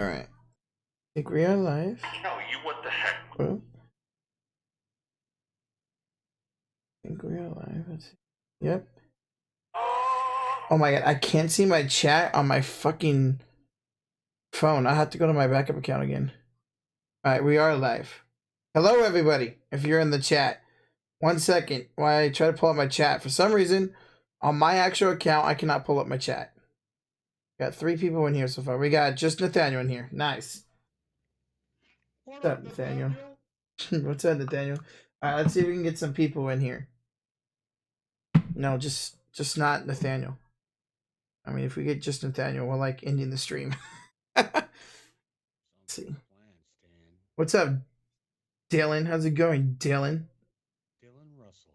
All right. I think we are live. No, you what the heck? Oh. I think we are live. Let's see. Yep. Oh my god, I can't see my chat on my fucking phone. I have to go to my backup account again. All right, we are live. Hello, everybody. If you're in the chat, 1 second. While I try to pull up my chat, for some reason, on my actual account, I cannot pull up my chat. Got 3 people in here so far. We got just Nathaniel in here. Nice. What's up, Nathaniel? What's up, Nathaniel? All right, let's see if we can get some people in here. No, just not Nathaniel. I mean, if we get just Nathaniel, we're like ending the stream. Let's see. What's up, Dylan? How's it going, Dylan? Dylan Russell.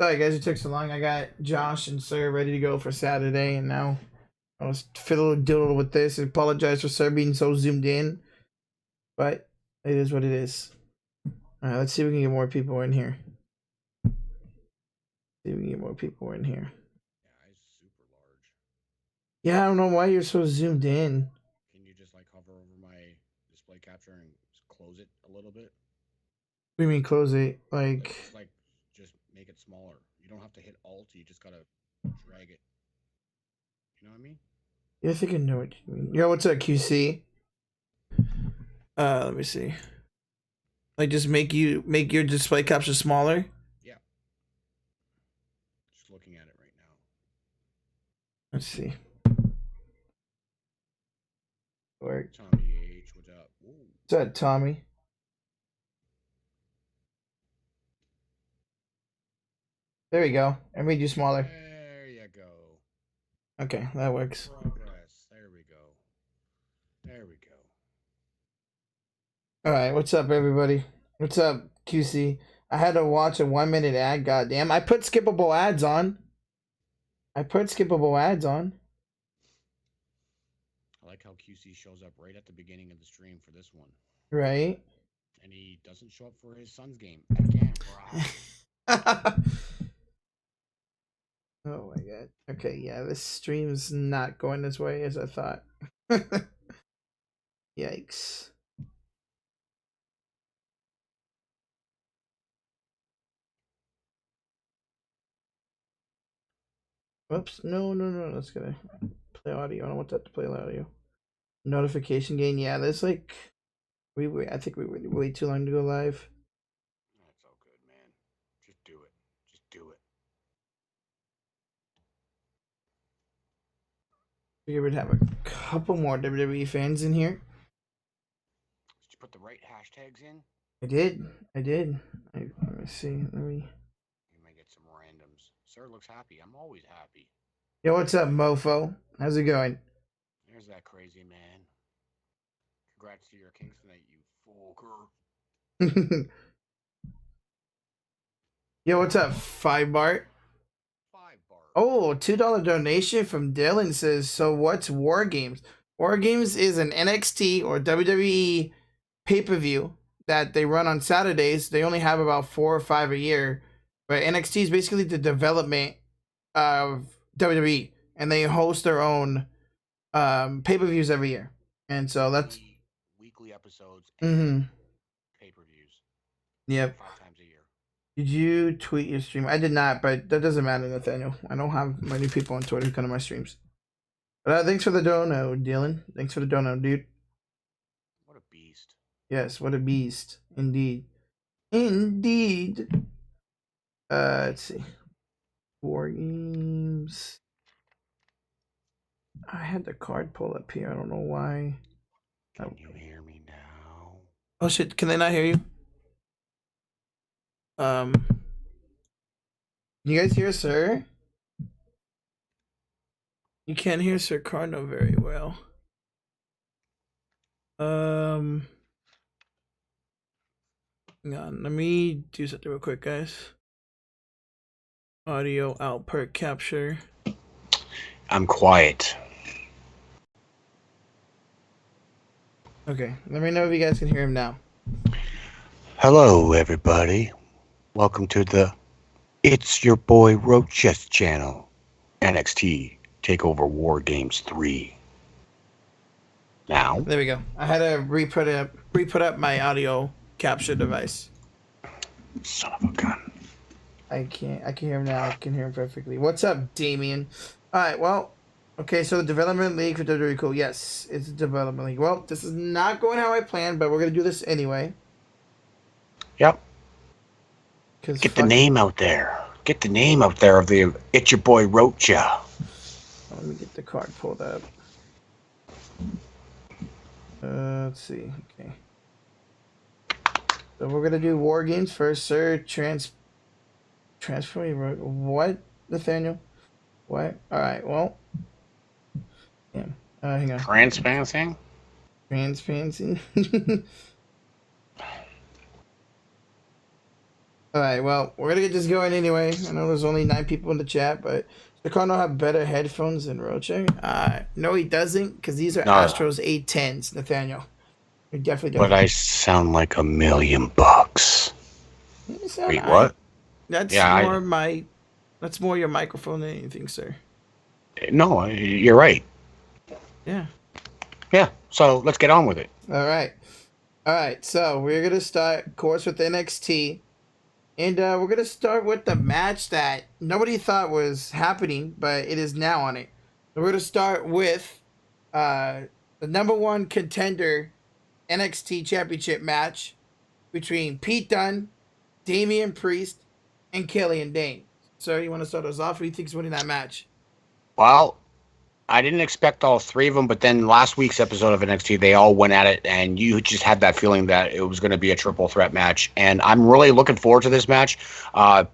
Sorry, guys, it took so long. I got Josh and Sir ready to go for Saturday, and now I was fiddle-diddle with this. I apologize for Sir being so zoomed in, but it is what it is. All right, let's see if we can get more people in here. See if we can get more people in here. Yeah, it's super large. Yeah, I don't know why you're so zoomed in. Can you just like hover over my display capture and just close it a little bit? What do you mean close it? Like just make it smaller. You don't have to hit Alt. You just gotta drag it. You know what I mean? Yeah, I think I know what you mean. Yo, what's up, QC? Let me see. Like, just make your display capture smaller. Yeah. Just looking at it right now. Let's see. Work. Tommy H, what's up? Whoa. What's up, Tommy? There we go. I made you smaller. There you go. Okay, that works. Progress. There we go. There we go. All right, what's up, everybody? What's up, QC? I had to watch a 1-minute ad. Goddamn! I put skippable ads on. I like how QC shows up right at the beginning of the stream for this one. Right. And he doesn't show up for his son's game again. Oh my god. Okay, yeah, this stream's not going as way as I thought. Yikes. Whoops. No. That's gonna play audio. I don't want that to play audio. Notification gain. Yeah, there's like I think we waited way too long to go live. That's all good, man. Just do it. Just do it. We would have a couple more WWE fans in here. Did you put the right hashtags in? I did. Let me see. You might get some randoms. Sir looks happy. I'm always happy. Yo, what's up, mofo? How's it going? There's that crazy man. Congrats to your Kings tonight, you fucker. Yo, what's up, 5 Bart? 5 Bart. Oh, $2 donation from Dylan says, so what's WarGames? WarGames is an NXT or WWE pay-per-view that they run on Saturdays. They only have about 4 or 5 a year. But NXT is basically the development of WWE. And they host their own pay-per-views every year. And so that's... Weekly episodes and pay-per-views. Yep. 5 times a year. Did you tweet your stream? I did not, but that doesn't matter, Nathaniel. I don't have many people on Twitter who come to my streams. But thanks for the dono, Dylan. Thanks for the dono, dude. What a beast. Yes, what a beast. Indeed. Indeed. Let's see. WarGames. I had the card pull up here. I don't know why. Can you hear me now? Oh shit, can they not hear you? You guys hear Sir? You can't hear SirCardinal very well. Hang on, let me do something real quick, guys. Audio output capture. I'm quiet. Okay, let me know if you guys can hear him now. Hello, everybody. Welcome to the It's Your Boy Roches channel. NXT Takeover WarGames 3. Now. There we go. I had to re-put up my audio capture device. Son of a gun. I can hear him now. I can hear him perfectly. What's up, Damien? All right. Well, okay. So the development league for WWE, cool. Yes, it's a development league. Well, this is not going how I planned, but we're gonna do this anyway. Yep. Get the name out there. Get the name out there of the It's Your Boy Rocha. Let me get the card pulled up. Let's see. Okay. So we're gonna do WarGames first, sir. Transfer. What, Nathaniel? What? All right. Well. Yeah. Hang on. Transpancing. Transparency. All right. Well, we're gonna get this going anyway. I know there's only 9 people in the chat, but SirCardinal have better headphones than Roche. No, he doesn't, because these are Astros 810s, Nathaniel. You definitely don't. But I sound like $1 million bucks. Wait, what? That's that's more your microphone than anything, sir. No, you're right. Yeah. Yeah. So let's get on with it. All right. So we're gonna start, of course, with NXT, and we're gonna start with the match that nobody thought was happening, but it is now on it. So we're gonna start with the #1 contender NXT Championship match between Pete Dunne, Damian Priest, and Killian Dane. Sir, you want to start us off? Who do you think's winning that match? Well, I didn't expect all 3 of them, but then last week's episode of NXT, they all went at it, and you just had that feeling that it was going to be a triple threat match. And I'm really looking forward to this match.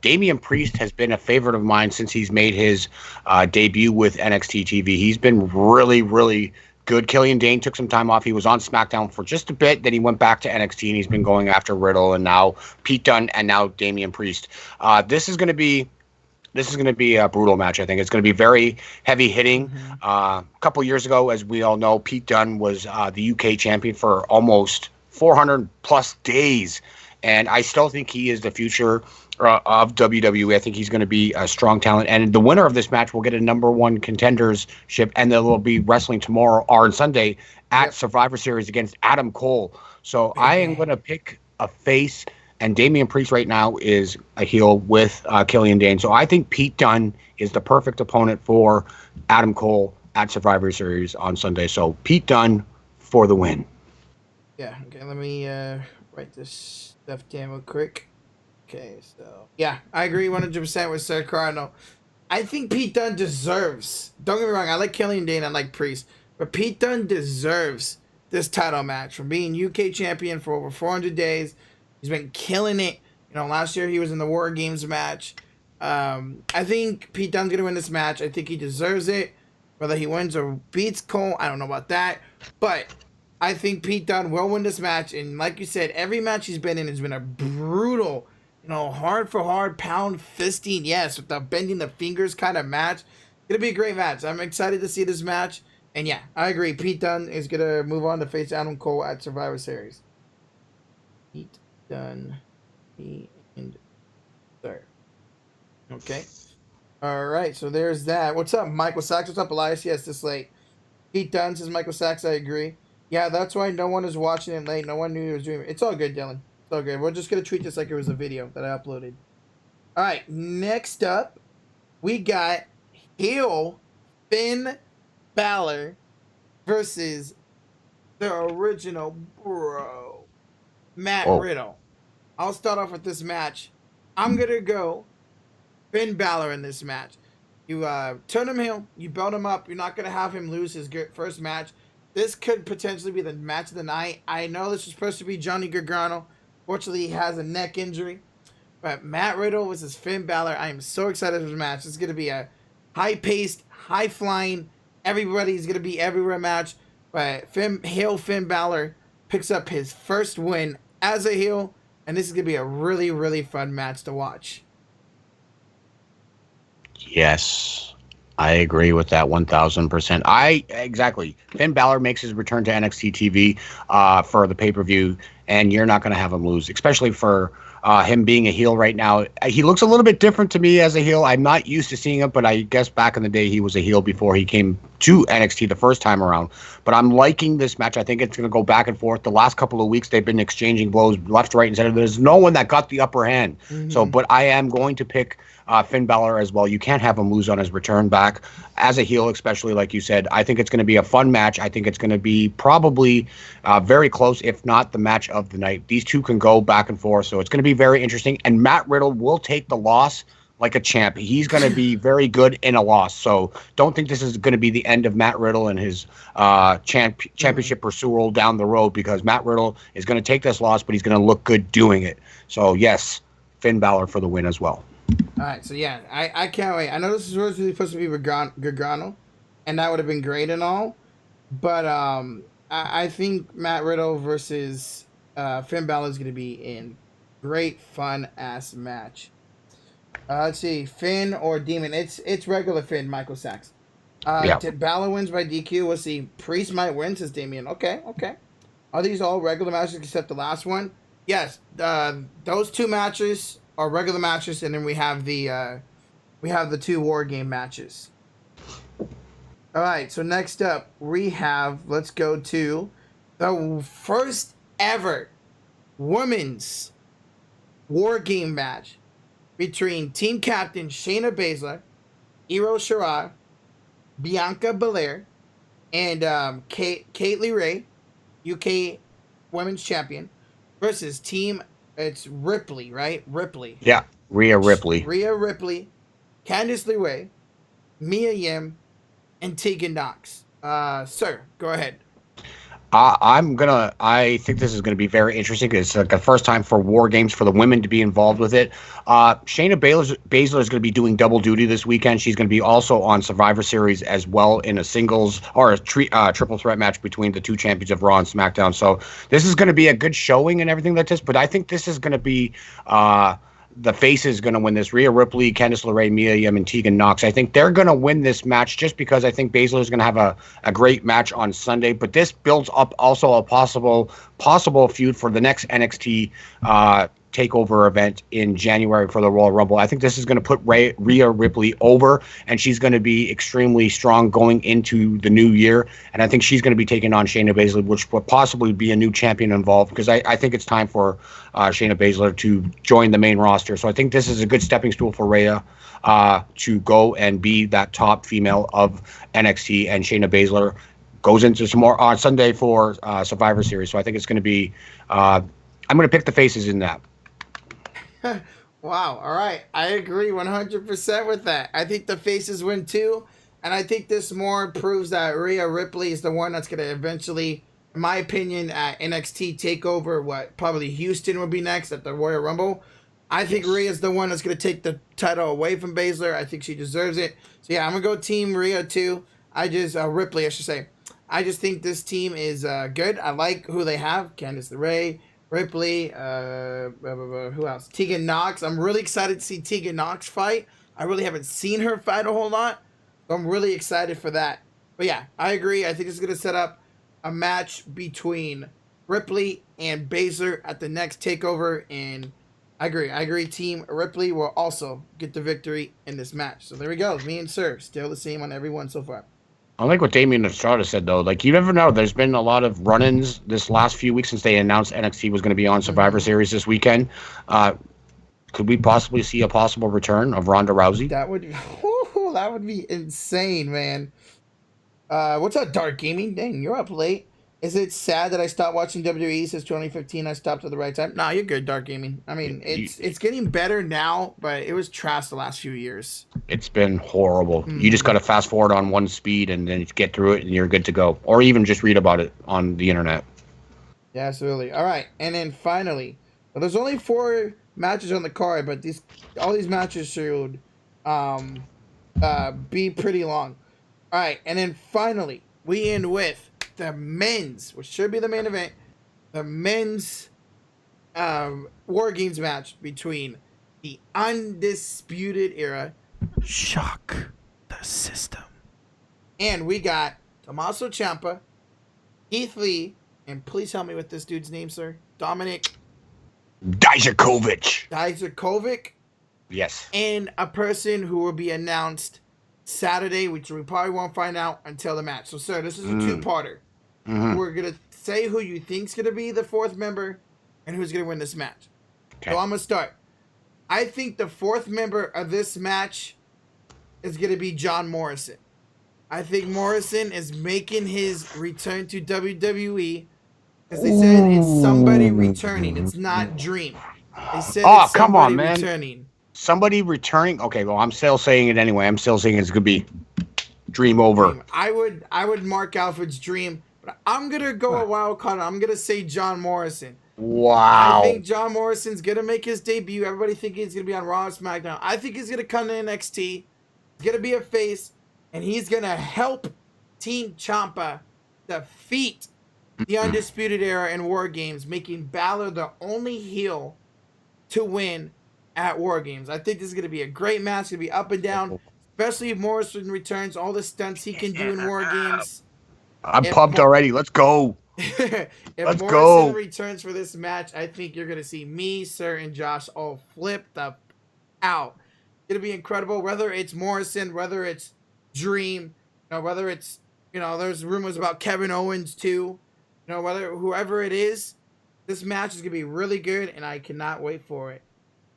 Damian Priest has been a favorite of mine since he's made his debut with NXT TV. He's been really, really good. Killian Dane took some time off. He was on SmackDown for just a bit. Then he went back to NXT, and he's been going after Riddle, and now Pete Dunne, and now Damian Priest. This is going to be a brutal match. I think it's going to be very heavy hitting. A couple years ago, as we all know, Pete Dunne was the UK champion for almost 400 plus days, and I still think he is the future of WWE. I think he's going to be a strong talent, and the winner of this match will get a #1 contendership, and they will be wrestling tomorrow or on Sunday at Survivor Series against Adam Cole. So I am going to pick a face, and Damian Priest right now is a heel with Killian Dane. So I think Pete Dunne is the perfect opponent for Adam Cole at Survivor Series on Sunday. So Pete Dunne for the win. Yeah. Okay. Let me write this stuff down real quick. Okay, so yeah, I agree 100% with SirCardinal. I think Pete Dunne deserves. Don't get me wrong, I like Killian Dane, I like Priest, but Pete Dunne deserves this title match from being UK champion for over 400 days. He's been killing it. You know, last year he was in the WarGames match. I think Pete Dunne's gonna win this match. I think he deserves it. Whether he wins or beats Cole, I don't know about that, but I think Pete Dunne will win this match. And like you said, every match he's been in has been a brutal, you know, hard for hard, pound fisting, yes, with the bending the fingers kind of match. It's gonna be a great match. I'm excited to see this match. And yeah, I agree. Pete Dunne is gonna move on to face Adam Cole at Survivor Series. Pete Dunne and third. Okay. All right. So there's that. What's up, Michael Sachs? What's up, Elias? Yes, this late. Pete Dunne says Michael Sachs. I agree. Yeah, that's why no one is watching it late. No one knew he was doing it. It's all good, Dylan. It's all good. We're just going to treat this like it was a video that I uploaded. All right. Next up, we got heel Finn Balor versus the original bro, Matt Riddle. I'll start off with this match. I'm going to go Finn Balor in this match. You turn him heel. You build him up. You're not going to have him lose his first match. This could potentially be the match of the night. I know this was supposed to be Johnny Gargano. Fortunately, he has a neck injury. But Matt Riddle versus Finn Balor. I am so excited for the match. This is going to be a high-paced, high-flying, everybody's going to be everywhere match. But heel Finn Balor picks up his first win as a heel. And this is going to be a really, really fun match to watch. Yes. I agree with that 1,000%. Exactly. Finn Balor makes his return to NXT TV for the pay-per-view, and you're not going to have him lose, especially for him being a heel right now. He looks a little bit different to me as a heel. I'm not used to seeing it, but I guess back in the day he was a heel before he came to NXT the first time around. But I'm liking this match. I think it's going to go back and forth. The last couple of weeks, they've been exchanging blows left, right, and center. There's no one that got the upper hand. So, but I am going to pick Finn Balor as well. You can't have him lose on his return back as a heel, especially like you said. I think it's going to be a fun match. I think it's going to be probably very close, if not the match of the night. These two can go back and forth, so it's going to be very interesting. And Matt Riddle will take the loss like a champ. He's going to be very good in a loss. So don't think this is going to be the end of Matt Riddle and his championship pursuit down the road, because Matt Riddle is going to take this loss, but he's going to look good doing it. So yes, Finn Balor for the win as well. All right, so yeah, I can't wait. I know this is originally supposed to be Gargano, and that would have been great and all, but I think Matt Riddle versus Finn Balor is going to be in great fun ass match. Let's see, Finn or Demon. It's regular Finn. Michael Sachs. Balor wins by DQ. We'll see. Priest might win, says Damien. Okay. Are these all regular matches except the last one? Yes. Those two matches are regular matches, and then we have the two War Game matches. All right. So next up we have. Let's go to the first ever women's War Game match between team captain Shayna Baszler, Io Shirai, Bianca Belair, and Kaylee Ray, UK Women's Champion, versus team, it's Ripley, right? Ripley. Yeah, Rhea Ripley. Rhea Ripley, Candice LeRae, Mia Yim, and Tegan Nox. Sir, go ahead. I think this is gonna be very interesting. It's like the first time for War Games for the women to be involved with it. Shayna Baszler is gonna be doing double duty this weekend. She's gonna be also on Survivor Series as well in a singles or a triple threat match between the two champions of Raw and SmackDown. So this is gonna be a good showing and everything like this. But I think this is gonna be the face is going to win this. Rhea Ripley, Candice LeRae, Mia Yim, and Tegan Nox. I think they're going to win this match just because I think Baszler is going to have a great match on Sunday. But this builds up also a possible feud for the next NXT Takeover event in January for the Royal Rumble. I think this is going to put Rhea Ripley over, and she's going to be extremely strong going into the new year. And I think she's going to be taking on Shayna Baszler, which would possibly be a new champion involved, because I think it's time for Shayna Baszler to join the main roster. So I think this is a good stepping stool for Rhea to go and be that top female of NXT, and Shayna Baszler goes into some more on Sunday for Survivor Series. So I think it's going to be I'm going to pick the faces in that. Wow. All right. I agree 100% with that. I think the faces win too. And I think this more proves that Rhea Ripley is the one that's going to eventually, in my opinion, at NXT TakeOver, probably Houston will be next at the Royal Rumble. I think Rhea's the one that's going to take the title away from Baszler. I think she deserves it. So yeah, I'm going to go team Rhea too. Ripley, I should say. I just think this team is good. I like who they have. Candice LeRae, Ripley, who else? Tegan Nox. I'm really excited to see Tegan Nox fight. I really haven't seen her fight a whole lot, so I'm really excited for that. But yeah, I agree. I think it's going to set up a match between Ripley and Baszler at the next TakeOver, and I agree. Team Ripley will also get the victory in this match. So there we go. Me and Sir still the same on everyone so far. I like what Damien Estrada said, though. Like, you never know. There's been a lot of run-ins this last few weeks since they announced NXT was going to be on Survivor Series this weekend. Could we possibly see a possible return of Ronda Rousey? That would be insane, man. What's up, Dark Gaming? Dang, you're up late. Is it sad that I stopped watching WWE since 2015? I stopped at the right time. Nah, you're good, Dark Gaming. I mean, it's getting better now, but it was trash the last few years. It's been horrible. You just got to fast forward on one speed and then get through it, and you're good to go. Or even just read about it on the internet. Yeah, absolutely. All right, and then finally, well, there's only 4 matches on the card, but all these matches should be pretty long. All right, and then finally, we end with the men's, which should be the main event, the men's War Games match between the Undisputed Era, Shock the System, and we got Tommaso Ciampa, Keith Lee, and please help me with this dude's name, sir. Dominic Dijakovic. Dijakovic. Yes. And a person who will be announced Saturday, which we probably won't find out until the match. So, sir, this is a two-parter. Mm-hmm. We're going to say who you think's going to be the fourth member and who's going to win this match. Okay. So, I'm going to start. I think the fourth member of this match is going to be John Morrison. I think Morrison is making his return to WWE. As they said, it's somebody returning. It's not Dream. They said it's come on, somebody man. returning. Somebody returning? Okay, well, I'm still saying it anyway. I'm still saying it's going to be Dream over. Dream. I would mark out if it's Dream. But I'm going to go a wild card. I'm going to say John Morrison. Wow. I think John Morrison's going to make his debut. Everybody thinking he's going to be on Raw or SmackDown. I think he's going to come to NXT. He's going to be a face. And he's going to help Team Ciampa defeat the Undisputed Era in WarGames, making Balor the only heel to win at WarGames. I think this is going to be a great match. It's going to be up and down, especially if Morrison returns. All the stunts he can do in WarGames. I'm pumped already. Let's go. If Let's Morrison go. returns for this match, I think you're going to see me, Sir, and Josh all flip the out. It's going to be incredible. Whether it's Morrison, whether it's Dream, whether it's, there's rumors about Kevin Owens too. Whether whoever it is, this match is going to be really good, and I cannot wait for it.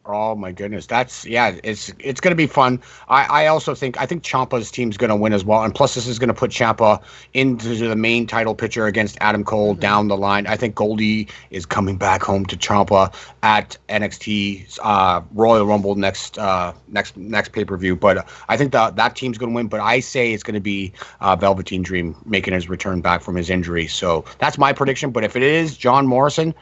Oh my goodness, it's going to be fun. I also think Ciampa's team's going to win as well, and plus this is going to put Ciampa into the main title picture against Adam Cole down the line. I think Goldie is coming back home to Ciampa at NXT Royal Rumble next pay-per-view. But I think that team's going to win. But I say it's going to be Velveteen Dream making his return back from his injury. So that's my prediction. But if it is John Morrison,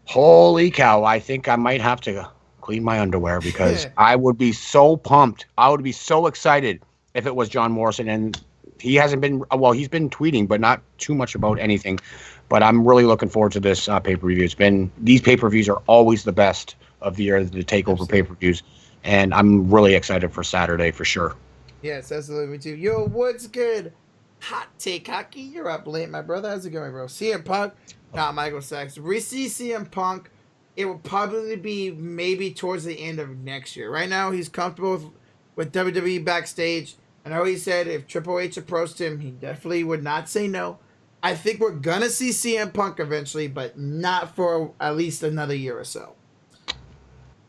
holy cow! I think I might have to clean my underwear because I would be so pumped. I would be so excited if it was John Morrison. And he hasn't been, he's been tweeting, but not too much about anything. But I'm really looking forward to this pay-per-view. These pay-per-views are always the best of the year, the Takeover pay-per-views. And I'm really excited for Saturday for sure. Yes, absolutely. Me too. Yo, what's good? Hot take hockey. You're up late, my brother. How's it going, bro? CM Punk. Not Michael Sachs. We see CM Punk. It will probably be maybe towards the end of next year. Right now, he's comfortable with WWE backstage. I know he said if Triple H approached him, he definitely would not say no. I think we're going to see CM Punk eventually, but not for at least another year or so.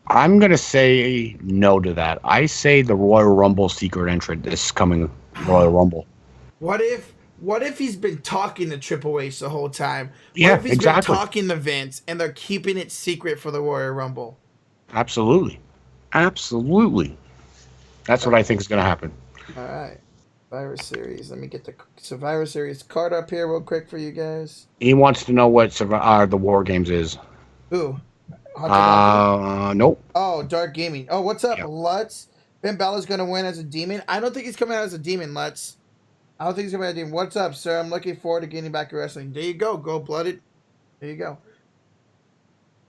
I'm going to say no to that. I say the Royal Rumble secret entrant this coming Royal Rumble. What if he's been talking to Triple H the whole time? Yeah, what if he's exactly. been talking to Vince and they're keeping it secret for the Royal Rumble? Absolutely. That's what I think is going to happen. All right. Survivor Series. Let me get the Survivor Series card up here real quick for you guys. He wants to know what the WarGames is. Who? Nope. Oh, Dark Gaming. Oh, what's up, Yep. Lutz? Finn Balor's going to win as a demon. I don't think he's coming out as a demon, Lutz. I don't think he's coming out as a demon. What's up, sir? I'm looking forward to getting back to wrestling. There you go. Go Blooded. There you go.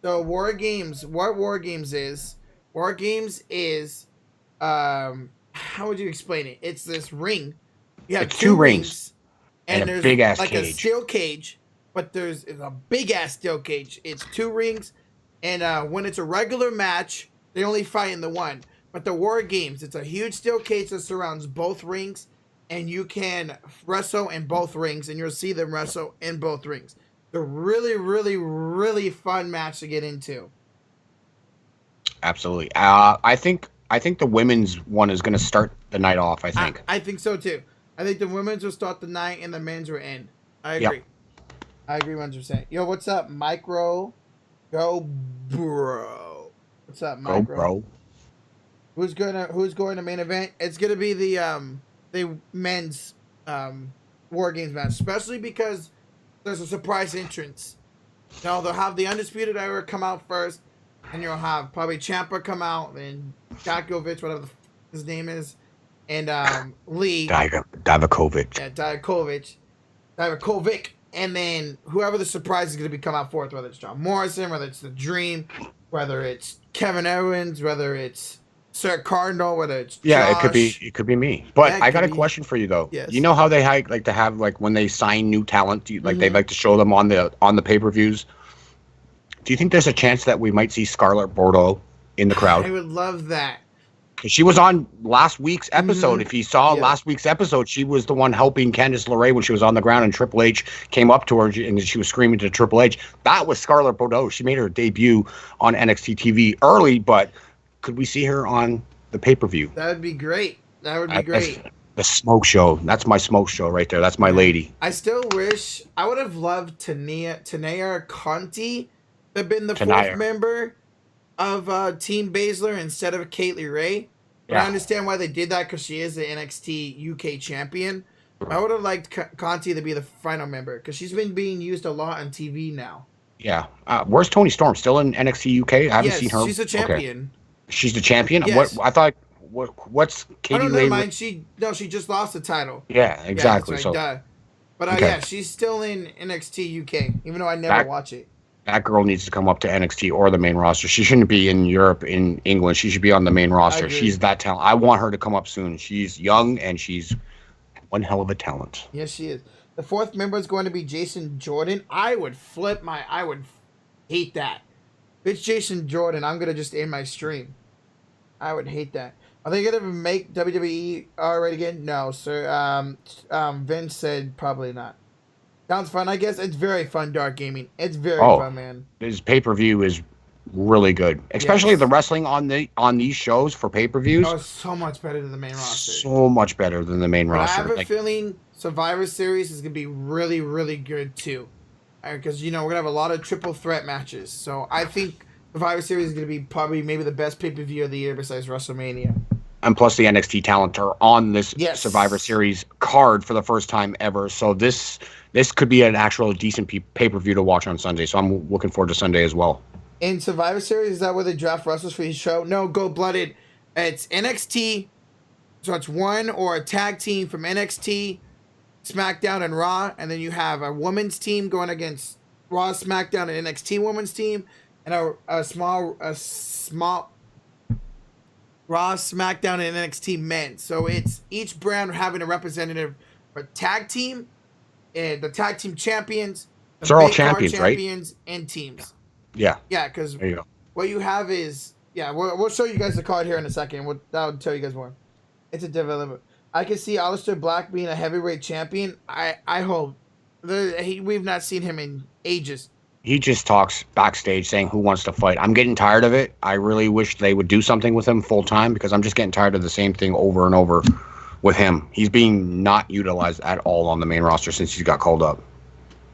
So, WarGames. What WarGames is? WarGames is, how would you explain it? It's this ring. You have It's two rings. And a there's big-ass like a cage. steel cage, but there's a big-ass steel cage. It's two rings, and when it's a regular match, they only fight in the one. But the WarGames, it's a huge steel cage that surrounds both rings, and you can wrestle in both rings, and you'll see them wrestle in both rings. They're really, really, really fun match to get into. Absolutely. I think the women's one is going to start the night off, I think. I think so, too. I think the women's will start the night, and the men's will end. I agree. Yep. I agree 100%. Yo, what's up, Micro? Go, bro. What's up, Micro? Go, bro. Who's going to main event? It's gonna be the men's WarGames match, especially because there's a surprise entrance. They'll have the Undisputed Era come out first, and you'll have probably Ciampa come out, and Dakovic, whatever his name is, and Lee. Divakovic. Yeah, Divakovic, and then whoever the surprise is gonna be come out fourth, whether it's John Morrison, whether it's the Dream, whether it's Kevin Owens, whether it's Sir Cardinal, whether it's Josh. It could be me. But Yeah, I got a question for you though. Yes. You know how they like to have when they sign new talent, they like to show them on the pay-per-views. Do you think there's a chance that we might see Scarlett Bordeaux in the crowd? I would love that. 'Cause she was on last week's episode. If you saw Yeah. last week's episode, she was the one helping Candice LeRae when she was on the ground, and Triple H came up to her and she was screaming to Triple H. That was Scarlett Bordeaux. She made her debut on NXT TV early, but could we see her on the pay-per-view? That would be great. That would be great. The smoke show. That's my smoke show right there. That's my lady. I still wish I would have loved Tanea Conti to have been the fourth member of Team Baszler instead of Kaylee Ray. But I understand why they did that because she is the NXT UK champion. I would have liked Conti to be the final member because she's been being used a lot on TV now. Yeah. Where's Toni Storm? Still in NXT UK? I haven't seen her. She's a champion. Okay. She's the champion? Yes. What I thought what's Katie Oh, no, Ray? never mind. She just lost the title. Yeah, exactly. Yeah, so duh. But yeah, she's still in NXT UK, even though I never watch it. That girl needs to come up to NXT or the main roster. She shouldn't be in Europe, in England. She should be on the main roster. She's that talent. I want her to come up soon. She's young and she's one hell of a talent. Yes, she is. The fourth member is going to be Jason Jordan. I would hate that. If it's Jason Jordan, I'm going to just end my stream. I would hate that. Are they going to make WWE already again? No, sir. Vince said probably not. Sounds fun. I guess it's very fun, Dark Gaming. It's very fun, man. His pay-per-view is really good, especially the wrestling on these shows for pay-per-views. Oh, so much better than the main roster. So much better than the main roster. I have a feeling Survivor Series is going to be really, really good too, because we're going to have a lot of triple threat matches. So I think Survivor Series is going to be probably maybe the best pay-per-view of the year besides WrestleMania. And plus the NXT talent are on this Survivor Series card for the first time ever. So this could be an actual decent pay-per-view to watch on Sunday. So I'm looking forward to Sunday as well. In Survivor Series, is that where they draft wrestlers for each show? No, Gold-Blooded. It's NXT. So it's one or a tag team from NXT, SmackDown, and Raw. And then you have a women's team going against Raw, SmackDown, and NXT women's team. And a small Raw, SmackDown, and NXT men. So it's each brand having a representative for tag team, and the tag team champions. They're all champions, champions and teams. Yeah. Yeah, because what you have is we'll show you guys the card here in a second. That'll tell you guys more. It's a development. I can see Aleister Black being a heavyweight champion. I hope. We've not seen him in ages. He just talks backstage saying who wants to fight. I'm getting tired of it. I really wish they would do something with him full time because I'm just getting tired of the same thing over and over with him. He's being not utilized at all on the main roster since he's got called up.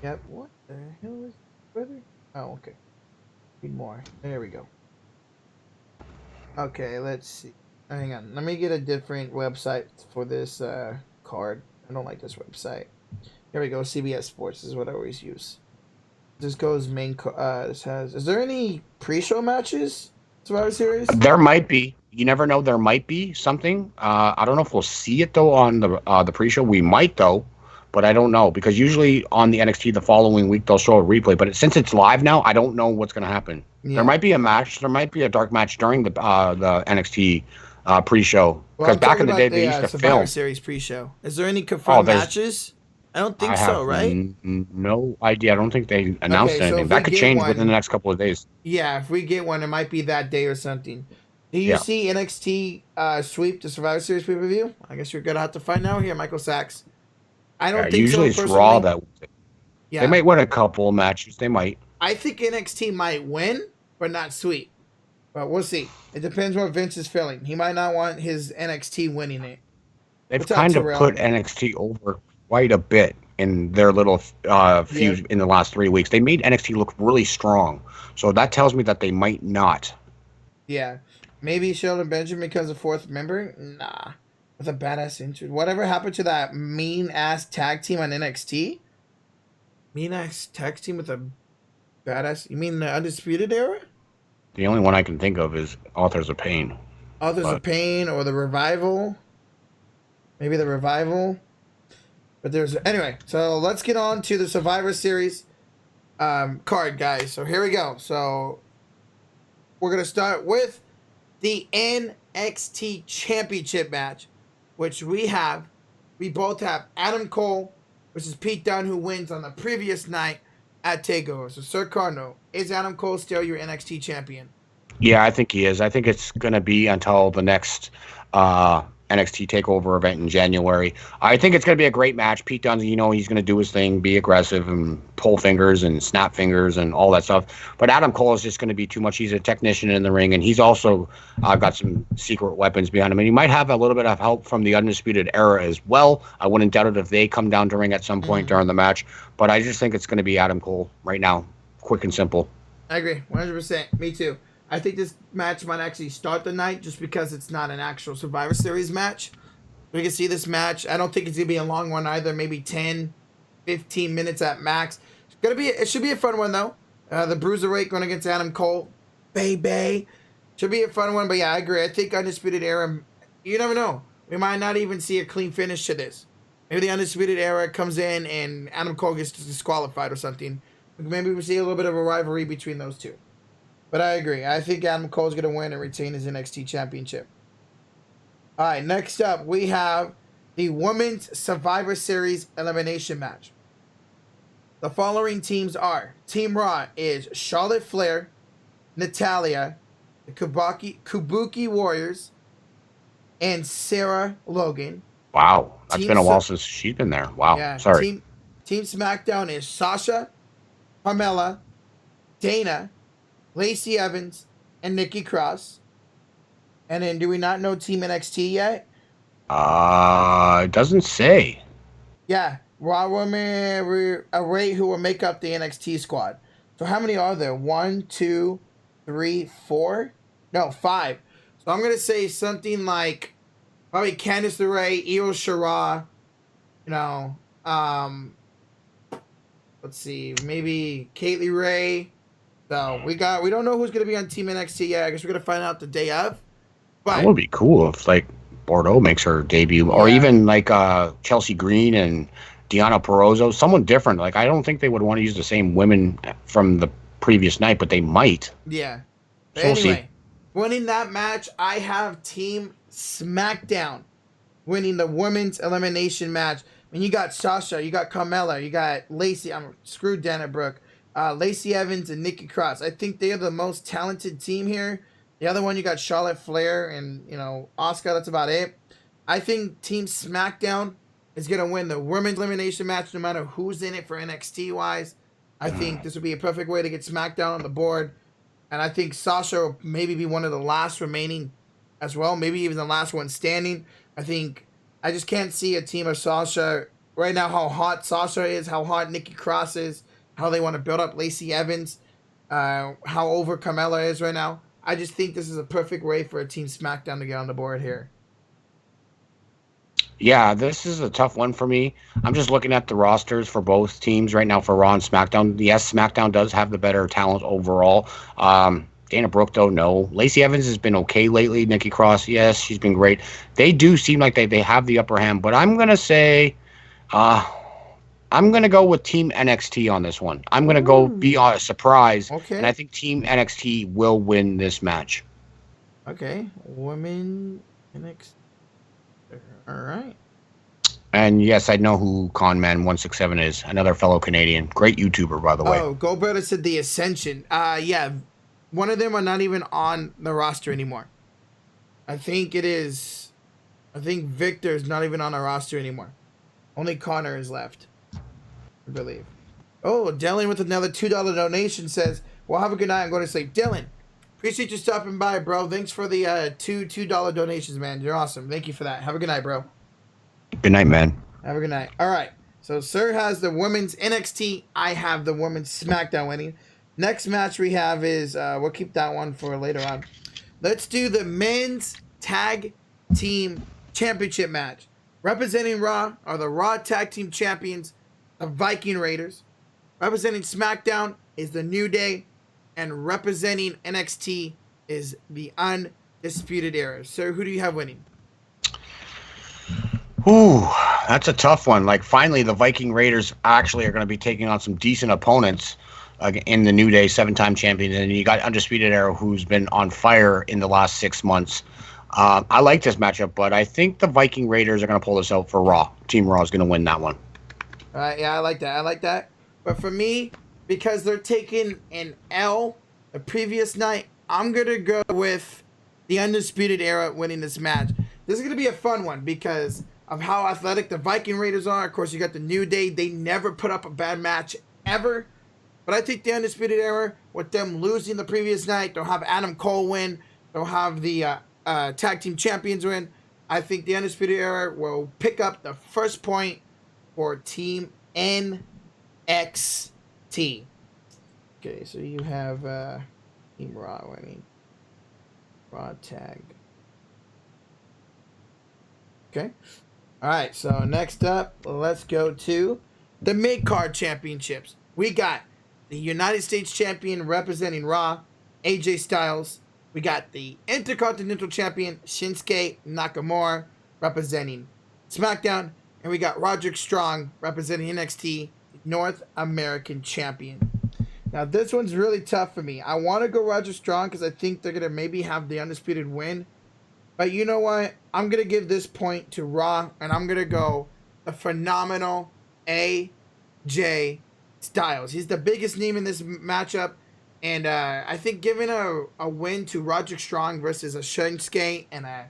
Yep. What the hell is brother? Oh, okay. Need more. There we go. Okay, let's see. Hang on. Let me get a different website for this card. I don't like this website. Here we go. CBS Sports this is what I always use. This goes main. This has. Is there any pre-show matches? Survivor Series? There might be. You never know. There might be something. I don't know if we'll see it though on the pre-show. We might though, but I don't know because usually on the NXT the following week they'll show a replay. But since it's live now, I don't know what's going to happen. Yeah. There might be a match. There might be a dark match during the NXT pre-show because back in the day they used to Survivor film. Series pre-show. Is there any confirmed matches? I don't think so, right? No idea. I don't think they announced anything. That could change within the next couple of days. Yeah, if we get one, it might be that day or something. Do you see NXT sweep the Survivor Series pay-per-view? I guess you're going to have to find out here, Michael Sachs. I don't think usually so, it's Raw that they might win a couple of matches. They might. I think NXT might win, but not sweep. But we'll see. It depends what Vince is feeling. He might not want his NXT winning it. They've kind of put NXT over quite a bit in their little feud in the last 3 weeks. They made NXT look really strong. So that tells me that they might not. Yeah. Maybe Sheldon Benjamin becomes a fourth member? Nah. With a badass injury. Whatever happened to that mean-ass tag team on NXT? Mean-ass tag team with a badass... You mean the Undisputed Era? The only one I can think of is Authors of Pain. Authors of Pain or the Revival. Maybe the Revival. But there's... Anyway, so let's get on to the Survivor Series card, guys. So here we go. So we're going to start with the NXT Championship Match, which we both have Adam Cole versus Pete Dunne, who wins on the previous night at Takeover. So, Sir Cardinal, is Adam Cole still your NXT champion? Yeah, I think he is. I think it's going to be until the next NXT Takeover event in January. I think it's going to be a great match. Pete Dunne, he's going to do his thing, be aggressive and pull fingers and snap fingers and all that stuff. But Adam Cole is just going to be too much. He's a technician in the ring, and he's also got some secret weapons behind him. And he might have a little bit of help from the Undisputed Era as well. I wouldn't doubt it if they come down to ring at some point during the match. But I just think it's going to be Adam Cole right now, quick and simple. I agree, 100%. Me too. I think this match might actually start the night just because it's not an actual Survivor Series match. We can see this match. I don't think it's going to be a long one either. Maybe 10, 15 minutes at max. It should be a fun one, though. The Bruiserweight going against Adam Cole. Baby. Should be a fun one, but yeah, I agree. I think Undisputed Era, you never know. We might not even see a clean finish to this. Maybe the Undisputed Era comes in and Adam Cole gets disqualified or something. Maybe we see a little bit of a rivalry between those two. But I agree. I think Adam Cole's going to win and retain his NXT Championship. All right, next up, we have the Women's Survivor Series Elimination Match. The following teams are: Team Raw is Charlotte Flair, Natalya, the Kabuki Warriors, and Sarah Logan. Wow, that's been a while since she's been there. Wow, yeah, sorry. Team SmackDown is Sasha, Carmella, Dana, Lacey Evans, and Nikki Cross. And then, do we not know Team NXT yet? It doesn't say. Yeah, Raw Women Array, who will make up the NXT squad. So how many are there? 1, 2, 3, 4? No, 5. So I'm going to say something like probably Candice LeRae, Io Shirai, let's see, maybe Kaylee Ray. So we don't know who's going to be on Team NXT yet. I guess we're going to find out the day of. But that would be cool if Bordeaux makes her debut, or even Chelsea Green and Deonna Purrazzo, someone different. I don't think they would want to use the same women from the previous night, but they might. Yeah. So we'll anyway, see. Winning that match, I have Team SmackDown winning the women's elimination match. I mean, you got Sasha, you got Carmella, you got Lacey. I'm screwed, Dana Brooke. Lacey Evans and Nikki Cross. I think they are the most talented team here. The other one, you got Charlotte Flair and, Asuka. That's about it. I think Team SmackDown is going to win the women's elimination match no matter who's in it for NXT-wise. I think this would be a perfect way to get SmackDown on the board. And I think Sasha will maybe be one of the last remaining as well. Maybe even the last one standing. I just can't see a team of Sasha right now, how hot Sasha is, how hot Nikki Cross is, how they want to build up Lacey Evans, how over Carmella is right now. I just think this is a perfect way for a Team SmackDown to get on the board here. Yeah, this is a tough one for me. I'm just looking at the rosters for both teams right now for Raw and SmackDown. Yes, SmackDown does have the better talent overall. Dana Brooke, though, no. Lacey Evans has been okay lately. Nikki Cross, yes, she's been great. They do seem like they have the upper hand, but I'm going to say I'm going to go with Team NXT on this one. I'm going to go be a surprise, and I think Team NXT will win this match. Okay, Women NXT. All right. And yes, I know who Conman167 is. Another fellow Canadian. Great YouTuber, by the way. Oh, Goldberg said the Ascension. Yeah, one of them are not even on the roster anymore. I think Victor is not even on the roster anymore. Only Connor is left, I believe. Oh, Dylan with another $2 donation says, well, have a good night. I'm going to sleep. Dylan, appreciate you stopping by, bro. Thanks for the $2 donations, man. You're awesome. Thank you for that. Have a good night, bro. Good night, man. Have a good night. All right. So, Sir has the women's NXT. I have the women's SmackDown winning. Next match we have is, we'll keep that one for later on. Let's do the men's tag team championship match. Representing Raw are the Raw Tag Team Champions, the Viking Raiders. Representing SmackDown is the New Day. And representing NXT is the Undisputed Era. Sir, who do you have winning? Ooh, that's a tough one. Finally, the Viking Raiders actually are going to be taking on some decent opponents in the New Day, 7-time champion. And you got Undisputed Era, who's been on fire in the last 6 months. I like this matchup, but I think the Viking Raiders are going to pull this out for Raw. Team Raw is going to win that one. All right, yeah, I like that. But for me, because they're taking an L the previous night, I'm going to go with the Undisputed Era winning this match. This is going to be a fun one because of how athletic the Viking Raiders are. Of course, you got the New Day. They never put up a bad match ever. But I think the Undisputed Era, with them losing the previous night, they'll have Adam Cole win. They'll have the Tag Team Champions win. I think the Undisputed Era will pick up the first point for Team NXT. Okay, so you have Team Raw winning. Raw tag. Okay. All right, so next up, let's go to the mid-card championships. We got the United States Champion representing Raw, AJ Styles. We got the Intercontinental Champion, Shinsuke Nakamura, representing SmackDown. And we got Roderick Strong, representing NXT, North American Champion. Now, this one's really tough for me. I want to go Roderick Strong because I think they're going to maybe have the undisputed win. But you know what? I'm going to give this point to Raw, and I'm going to go the phenomenal AJ Styles. He's the biggest name in this matchup. And I think giving a win to Roderick Strong versus a Shinsuke and a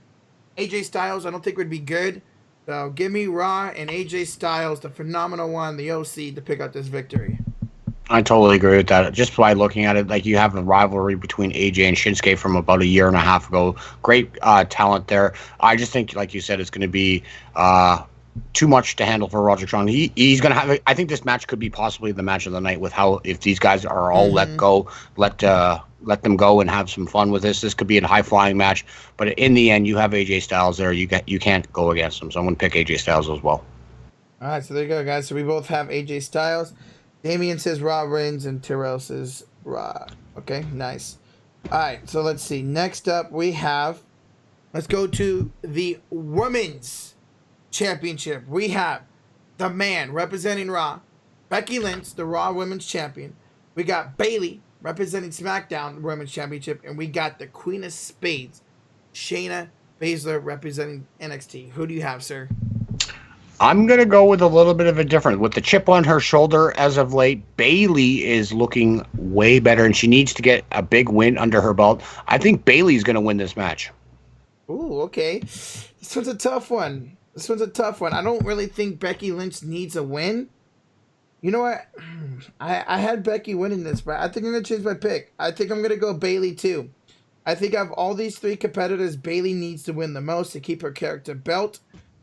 AJ Styles, I don't think would be good. So give me Raw and AJ Styles, the phenomenal one, the OC, to pick up this victory. I totally agree with that. Just by looking at it, like you have a rivalry between AJ and Shinsuke from about a year and a half ago. Great talent there. I just think, like you said, it's going to be too much to handle for Roderick Strong. He's going to have. I think this match could be possibly the match of the night with how if these guys are all let them go and have some fun with this. This could be a high flying match. But in the end, you have AJ Styles there. You can't go against him. So I'm going to pick AJ Styles as well. All right, so there you go, guys. So we both have AJ Styles. Damien says Raw wins and Terrell says Raw. Okay, nice. All right, so let's see. Next up, we have. Let's go to the Women's Championship. We have the man representing Raw, Becky Lynch, the Raw Women's Champion. We got Bayley representing SmackDown Women's Championship, and we got the Queen of Spades, Shayna Baszler, representing NXT. Who do you have, sir? I'm going to go with a little bit of a different. With the chip on her shoulder as of late, Bayley is looking way better, and she needs to get a big win under her belt. I think Bayley's going to win this match. Ooh, okay. This one's a tough one. I don't really think Becky Lynch needs a win. You know what? I had Becky winning this, but I think I'm going to change my pick. I think I'm going to go Bayley, too. I think of all these three competitors, Bayley needs to win the most to keep her character belt.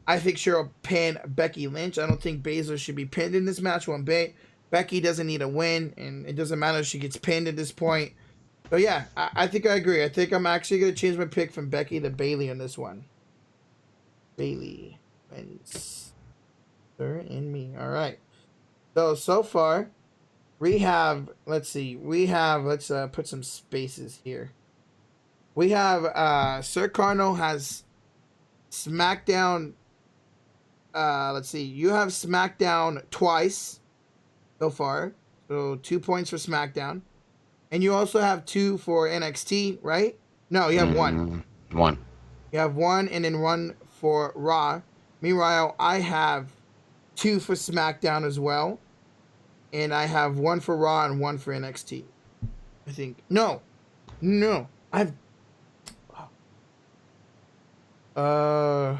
I think she'll pin Becky Lynch. I don't think Baszler should be pinned in this match one bit. Becky doesn't need a win, and it doesn't matter if she gets pinned at this point. So, yeah, I think I agree. I think I'm actually going to change my pick from Becky to Bayley on this one. Bayley wins. Her and me. All right. So far, we have, let's put some spaces here. We have, Sir Cardinal has SmackDown. Let's see. You have SmackDown twice so far. So 2 points for SmackDown. And you also have 2 for NXT, right? No, you have 1. 1. You have 1 and then 1 for Raw. Meanwhile, I have 2 for SmackDown as well. And I have 1 for Raw and 1 for NXT. I think. No. I've... Alright,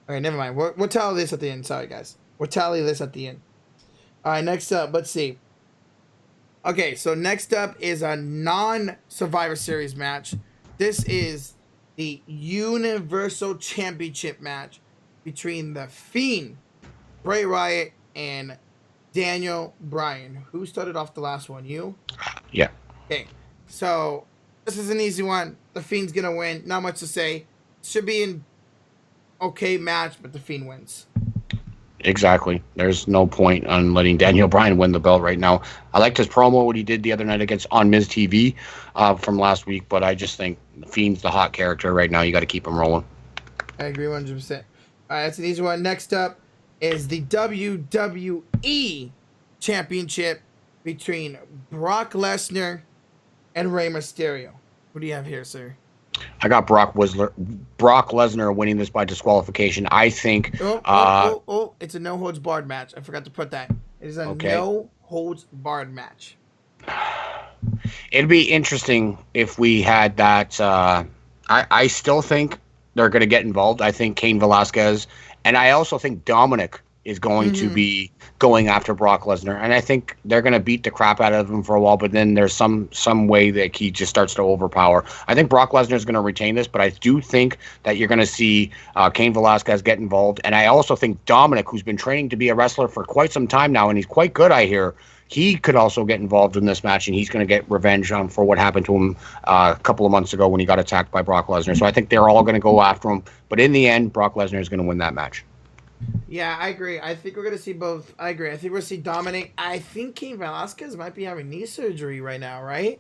never mind. We'll tally this at the end. Sorry, guys. We'll tally this at the end. Alright, next up, let's see. Okay, so next up is a non-Survivor Series match. This is the Universal Championship match between The Fiend, Bray Wyatt, and Daniel Bryan. Who started off the last one? You? Yeah. Okay, so this is an easy one. The Fiend's going to win. Not much to say. Should be an okay match, but The Fiend wins. Exactly. There's no point on letting Daniel Bryan win the belt right now. I liked his promo, what he did the other night against on Miz TV from last week, but I just think The Fiend's the hot character right now. You got to keep him rolling. I agree 100%. All right, that's an easy one. Next up is the WWE Championship between Brock Lesnar and Rey Mysterio. What do you have here, sir? I got Brock Lesnar winning this by disqualification. I think. It's a no holds barred match. I forgot to put that. It is a okay. no holds barred match. It'd be interesting if we had that. I still think they're going to get involved. I think Cain Velasquez, and I also think Dominic is going to be going after Brock Lesnar, and I think they're going to beat the crap out of him for a while. But then there's some way that he just starts to overpower. I think Brock Lesnar is going to retain this, but I do think that you're going to see Cain Velasquez get involved, and I also think Dominic, who's been training to be a wrestler for quite some time now, and he's quite good, I hear. He could also get involved in this match, and he's going to get revenge for what happened to him a couple of months ago when he got attacked by Brock Lesnar. So I think they're all going to go after him. But in the end, Brock Lesnar is going to win that match. Yeah, I agree. I think we're going to see both. I agree. I think we're going to see Dominic. I think Cain Velasquez might be having knee surgery right now, right?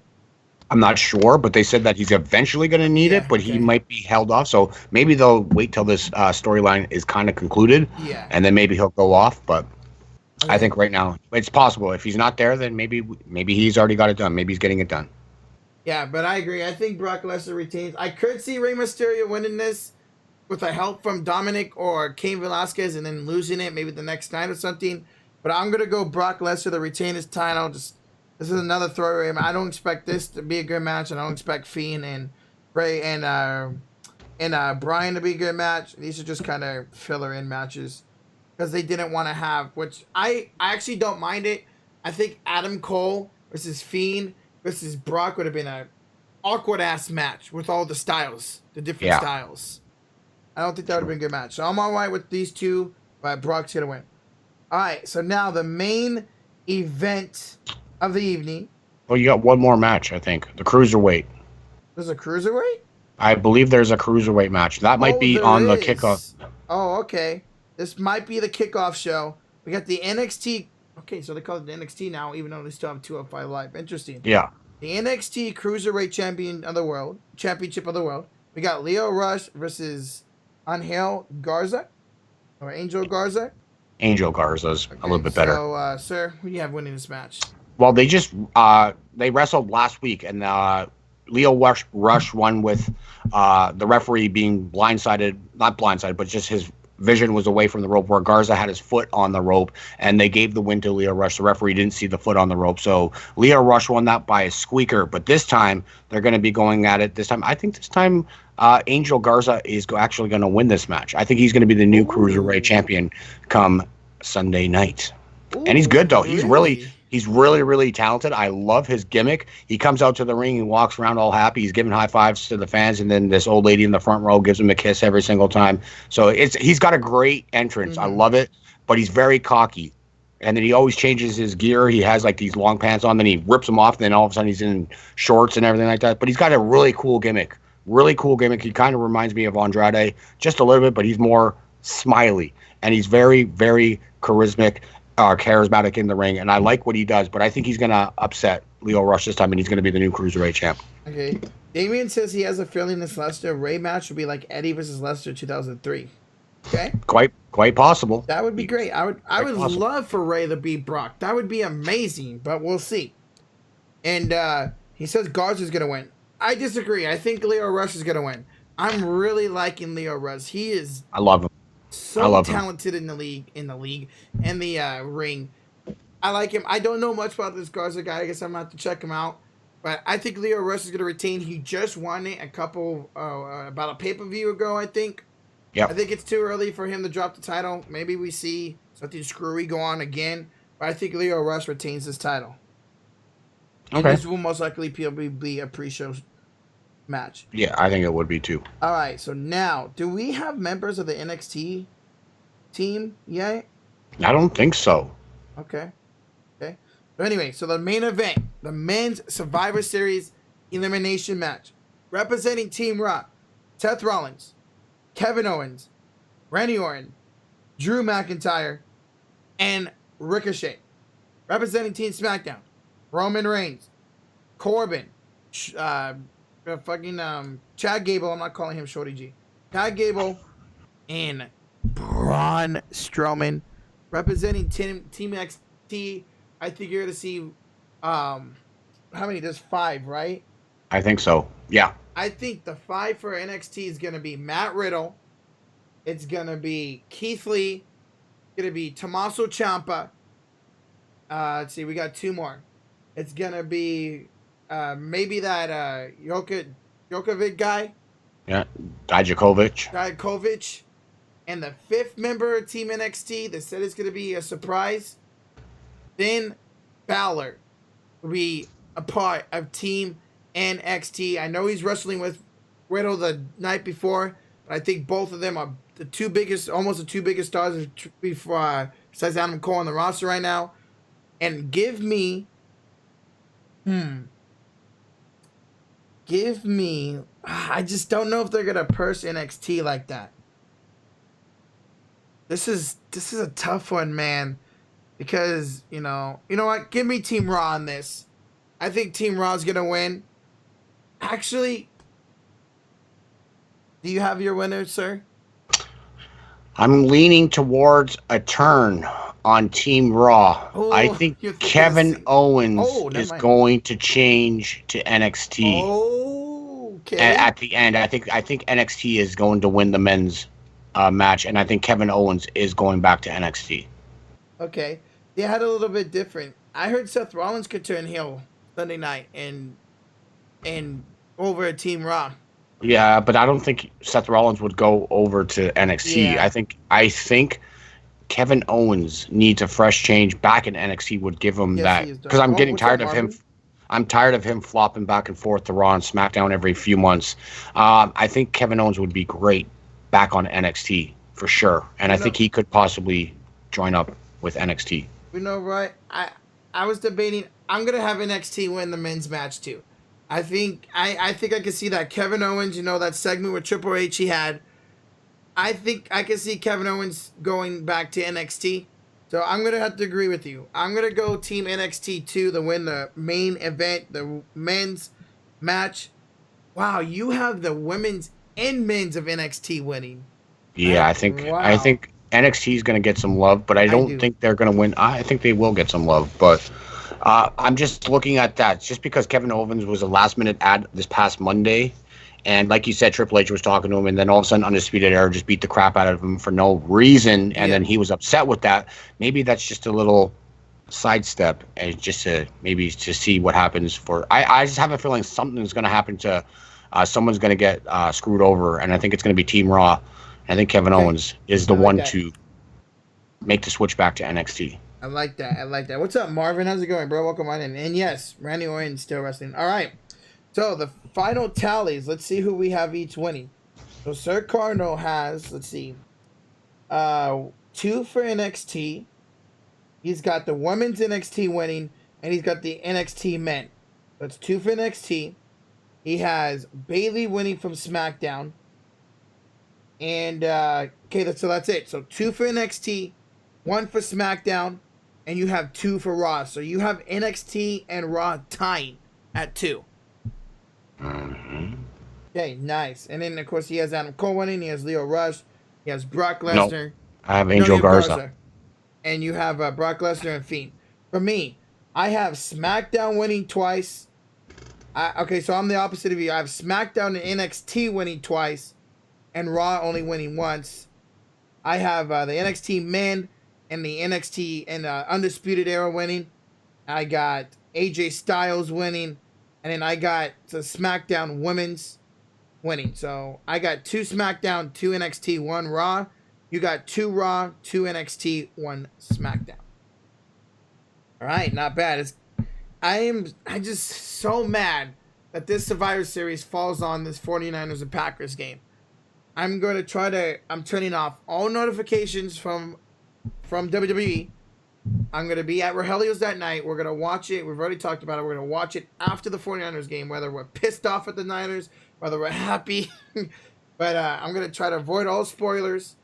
I'm not sure, but they said that he's eventually going to need it, but he might be held off. So maybe they'll wait till this storyline is kind of concluded, and then maybe he'll go off. But I think right now it's possible. If he's not there, then maybe he's already got it done. Maybe he's getting it done. Yeah, but I agree. I think Brock Lesnar retains. I could see Rey Mysterio winning this with the help from Dominic or Cain Velasquez and then losing it maybe the next night or something. But I'm going to go Brock Lesnar to retain his title. This is another throwaway. I don't expect this to be a good match. And I don't expect Fiend and Bray and Bryan to be a good match. These are just kind of filler-in matches. Because they didn't want to have, which I actually don't mind it. I think Adam Cole versus Fiend versus Brock would have been an awkward-ass match with all the styles, the different styles. I don't think that would have been a good match. So I'm all right with these two, but Brock's going to win. All right, so now the main event of the evening. Well, you got one more match, I think. The Cruiserweight. There's a Cruiserweight? I believe there's a Cruiserweight match. That might be on the kickoff. Oh, okay. This might be the kickoff show. We got the NXT. Okay, so they call it the NXT now, even though they still have 205 Live. Interesting. Yeah. The NXT Cruiserweight Championship of the World. We got Lio Rush versus Angel Garza. Or Angel Garza. Angel Garza's a little bit better. So, sir, who do you have winning this match? Well, they just they wrestled last week, and Lio Rush won with the referee being blindsided. Not blindsided, but just his vision was away from the rope, where Garza had his foot on the rope, and they gave the win to Lio Rush. The referee didn't see the foot on the rope, so Lio Rush won that by a squeaker. But this time, they're going to be going at it. I think this time, Angel Garza is actually going to win this match. I think he's going to be the new Cruiserweight champion come Sunday night. And he's good, though. He's really, really talented. I love his gimmick. He comes out to the ring, he walks around all happy. He's giving high fives to the fans, and then this old lady in the front row gives him a kiss every single time. So he's got a great entrance. I love it, but he's very cocky. And then he always changes his gear. He has like these long pants on, then he rips them off, and then all of a sudden he's in shorts and everything like that. But he's got a really cool gimmick. Really cool gimmick. He kind of reminds me of Andrade just a little bit, but he's more smiley. And he's very, very charismatic in the ring, and I like what he does, but I think he's going to upset Lio Rush this time, and he's going to be the new Cruiserweight champ. Okay. Damien says he has a feeling this Lesnar-Ray match would be like Eddie versus Lesnar 2003. Okay? Quite possible. That would be great. I would love for Ray to beat Brock. That would be amazing, but we'll see. And he says Garza's going to win. I disagree. I think Lio Rush is going to win. I'm really liking Lio Rush. He is... I love him. So talented in the ring. I like him. I don't know much about this Garza guy. I guess I'm going to have to check him out. But I think Lio Rush is going to retain. He just won it about a pay-per-view ago, I think. Yeah. I think it's too early for him to drop the title. Maybe we see something screwy go on again. But I think Lio Rush retains his title. Okay. And this will most likely be a pre-show match. Yeah, I think it would be too. All right, so now, do we have members of the NXT team yet? I don't think so. Okay. So anyway, so the main event, the men's Survivor Series elimination match, representing Team Raw, Seth Rollins, Kevin Owens, Randy Orton, Drew McIntyre, and Ricochet. Representing Team SmackDown, Roman Reigns, Corbin, Chad Gable, I'm not calling him Shorty G. Chad Gable and Braun Strowman. Representing Team NXT, I think you're going to see, how many? There's 5, right? I think so, yeah. I think the 5 for NXT is going to be Matt Riddle. It's going to be Keith Lee. It's going to be Tommaso Ciampa. Let's see, we got 2 more. It's going to be maybe that Jokovic guy, Yeah, Dijakovic. Dijakovic, and the fifth member of Team NXT that said it's going to be a surprise. Then Balor will be a part of Team NXT. I know he's wrestling with Riddle the night before, but I think both of them are the two biggest, almost the two biggest stars before besides Adam Cole on the roster right now. And give me, I just don't know if they're gonna purse NXT like that. This is a tough one, man, because you know what? Give me Team Raw on this. I think Team Raw is gonna win. Actually, do you have your winner, sir? I'm leaning towards a turn on Team Raw. Oh, I think Kevin Owens is going to change to NXT. Oh, okay. And at the end, I think NXT is going to win the men's match, and I think Kevin Owens is going back to NXT. Okay, they had a little bit different. I heard Seth Rollins could turn heel Sunday night and over at Team Raw. Yeah, but I don't think Seth Rollins would go over to NXT. Yeah. I think Kevin Owens needs a fresh change back in NXT. Would give him that, because I'm getting tired of him. I'm tired of him flopping back and forth to Raw and SmackDown every few months. I think Kevin Owens would be great back on NXT for sure, and I think he could possibly join up with NXT. You know, right? I was debating. I'm gonna have NXT win the men's match too. I think I can see that Kevin Owens, you know, that segment with Triple H he had. I think I can see Kevin Owens going back to NXT. So I'm going to have to agree with you. I'm going to go Team NXT 2 to win the main event, the men's match. Wow, you have the women's and men's of NXT winning. Yeah, I think NXT is going to get some love, but I don't think they're going to win. I think they will get some love, but I'm just looking at that. Just because Kevin Owens was a last-minute ad this past Monday, and like you said, Triple H was talking to him, and then all of a sudden Undisputed Era just beat the crap out of him for no reason, and then he was upset with that. Maybe that's just a little sidestep, and just to maybe to see what happens for. I just have a feeling something's going to happen to someone's going to get screwed over, and I think it's going to be Team Raw. I think Kevin Owens is the one to make the switch back to NXT. I like that. What's up, Marvin? How's it going, bro? Welcome on in. And yes, Randy Orton still wrestling. All right. So the final tallies. Let's see who we have each winning. So Sir Cardinal has, let's see, 2 for NXT. He's got the women's NXT winning, and he's got the NXT men. That's 2 for NXT. He has Bayley winning from SmackDown. And okay, that's it. So 2 for NXT, 1 for SmackDown, and you have 2 for Raw. So you have NXT and Raw tying at 2. Mm-hmm. Okay, nice. And then of course he has Adam Cole winning. He has Leo Rush. He has Brock Lesnar. Nope. I have Angel Garza. And you have Brock Lesnar and Fiend. For me, I have SmackDown winning twice. Okay, so I'm the opposite of you. I have SmackDown and NXT winning twice, and Raw only winning once. I have the NXT men and the NXT and Undisputed Era winning. I got AJ Styles winning, and then I got the SmackDown women's winning. So I got 2 SmackDown, 2 NXT, 1 Raw. You got 2 Raw, 2 NXT, 1 SmackDown. All right, not bad. I'm just so mad that this Survivor Series falls on this 49ers and Packers game. I'm turning off all notifications from WWE. I'm going to be at Rogelio's that night. We're going to watch it. We've already talked about it. We're going to watch it after the 49ers game, whether we're pissed off at the Niners, whether we're happy. But I'm going to try to avoid all spoilers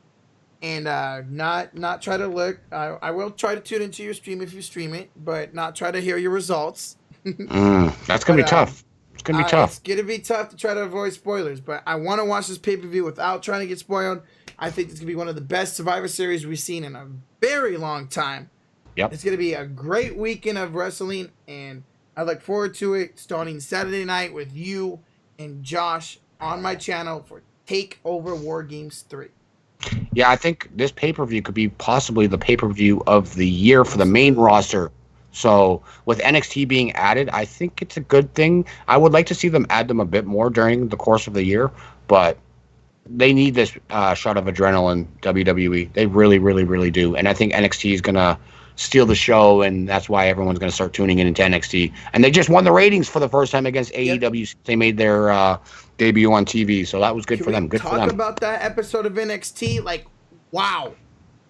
and not try to look. I will try to tune into your stream if you stream it, but not try to hear your results. That's going to be tough. It's going to be tough. It's going to be tough to try to avoid spoilers, but I want to watch this pay-per-view without trying to get spoiled. I think it's going to be one of the best Survivor Series we've seen in a very long time. Yep. It's going to be a great weekend of wrestling, and I look forward to it starting Saturday night with you and Josh on my channel for Takeover WarGames 3. Yeah, I think this pay-per-view could be possibly the pay-per-view of the year for the main roster So with NXT being added, I think it's a good thing. I would like to see them add them a bit more during the course of the year, but they need this shot of adrenaline, WWE. They really, really, really do. And I think NXT is going to steal the show, and that's why everyone's going to start tuning in into NXT. And they just won the ratings for the first time against AEW. They made their debut on TV, so that was good for them. Good for them. Talk about that episode of NXT. Like, wow.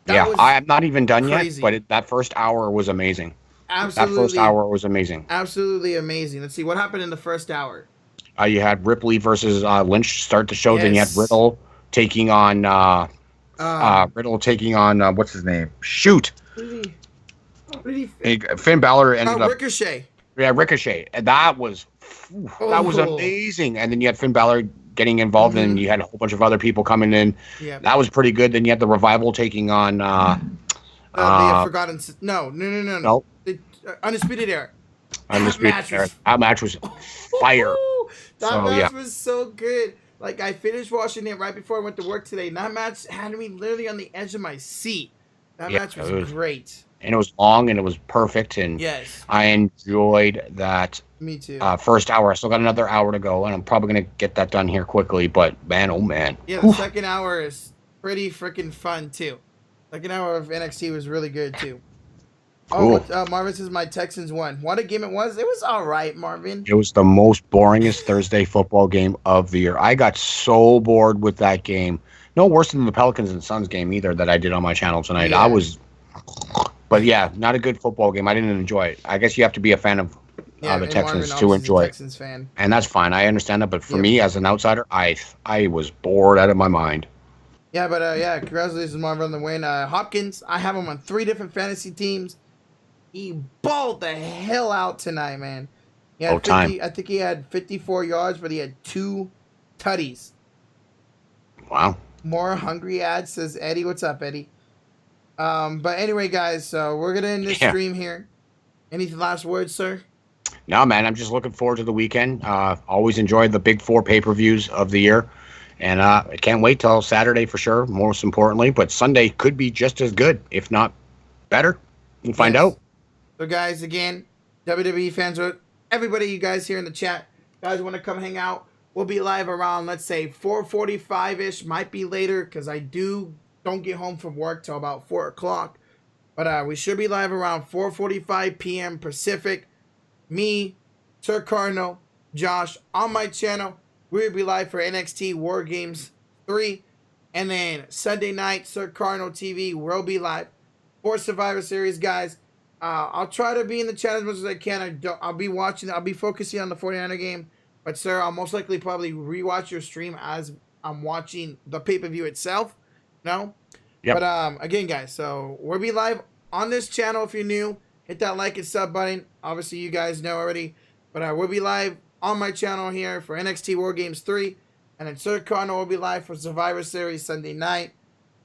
Yeah, I'm not even done crazy. yet, but that first hour was amazing. Absolutely. That first hour was amazing. Absolutely amazing. Let's see what happened in the first hour. You had Ripley versus Lynch start the show. Yes. Then you had Riddle taking on what's his name? Shoot. Finn Balor ended up Ricochet. Yeah, Ricochet. And that was amazing. And then you had Finn Balor getting involved, and you had a whole bunch of other people coming in. Yeah. That was pretty good. Then you had the Revival taking on the Forgotten. No. The Undisputed Era. That match was fire. That match was so good. Like, I finished watching it right before I went to work today. And that match had me literally on the edge of my seat. That match was great. And it was long, and it was perfect. And I enjoyed that. Me too. First hour. I still got another hour to go, and I'm probably going to get that done here quickly. But, man, oh, man. Yeah, the second hour is pretty freaking fun, too. Second hour of NXT was really good, too. Cool. Marvin says my Texans won. What a game it was. It was all right, Marvin. It was the most boringest Thursday football game of the year. I got so bored with that game. No worse than the Pelicans and Suns game either that I did on my channel tonight. Yeah. But yeah, not a good football game. I didn't enjoy it. I guess you have to be a fan of the Texans to enjoy it. Texans fan. And that's fine. I understand that. But for me, as an outsider, I was bored out of my mind. Yeah, but congratulations, Marvin, on the win. Hopkins, I have him on 3 different fantasy teams. He balled the hell out tonight, man. I think he had 54 yards, but he had 2 tutties. Wow. More hungry ads, says Eddie. What's up, Eddie? But anyway, guys, so we're gonna end this stream here. Any last words, sir? No, man. I'm just looking forward to the weekend. Always enjoyed the big 4 pay-per-views of the year, and I can't wait till Saturday for sure. Most importantly, but Sunday could be just as good, if not better. We'll find out. So, guys, again, WWE fans, everybody, you guys here in the chat, guys want to come hang out, we'll be live around, let's say, 4:45-ish, might be later, because I don't get home from work till about 4 o'clock. But we should be live around 4:45 p.m. Pacific. Me, Sir Cardinal, Josh, on my channel, we'll be live for NXT WarGames 3. And then Sunday night, SirCardinalTV will be live for Survivor Series, guys. I'll try to be in the chat as much as I can. I'll be watching. I'll be focusing on the 49er game. But, sir, I'll most likely probably rewatch your stream as I'm watching the pay-per-view itself. No? Yep. But, again, guys, so we'll be live on this channel if you're new. Hit that like and sub button. Obviously, you guys know already. But we'll be live on my channel here for NXT WarGames 3. And then Sir Cardinal will be live for Survivor Series Sunday night.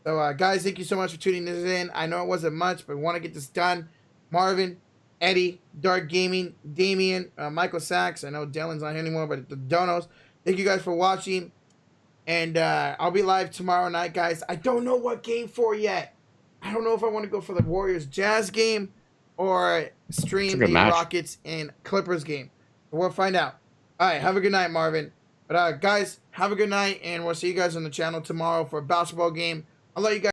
So, guys, thank you so much for tuning this in. I know it wasn't much, but we want to get this done. Marvin, Eddie, Dark Gaming, Damien, Michael Sachs. I know Dylan's not here anymore, but the Donos. Thank you guys for watching. And I'll be live tomorrow night, guys. I don't know what game for yet. I don't know if I want to go for the Warriors Jazz game or stream the Rockets and Clippers game. We'll find out. All right, have a good night, Marvin. But guys, have a good night, and we'll see you guys on the channel tomorrow for a basketball game. I'll let you guys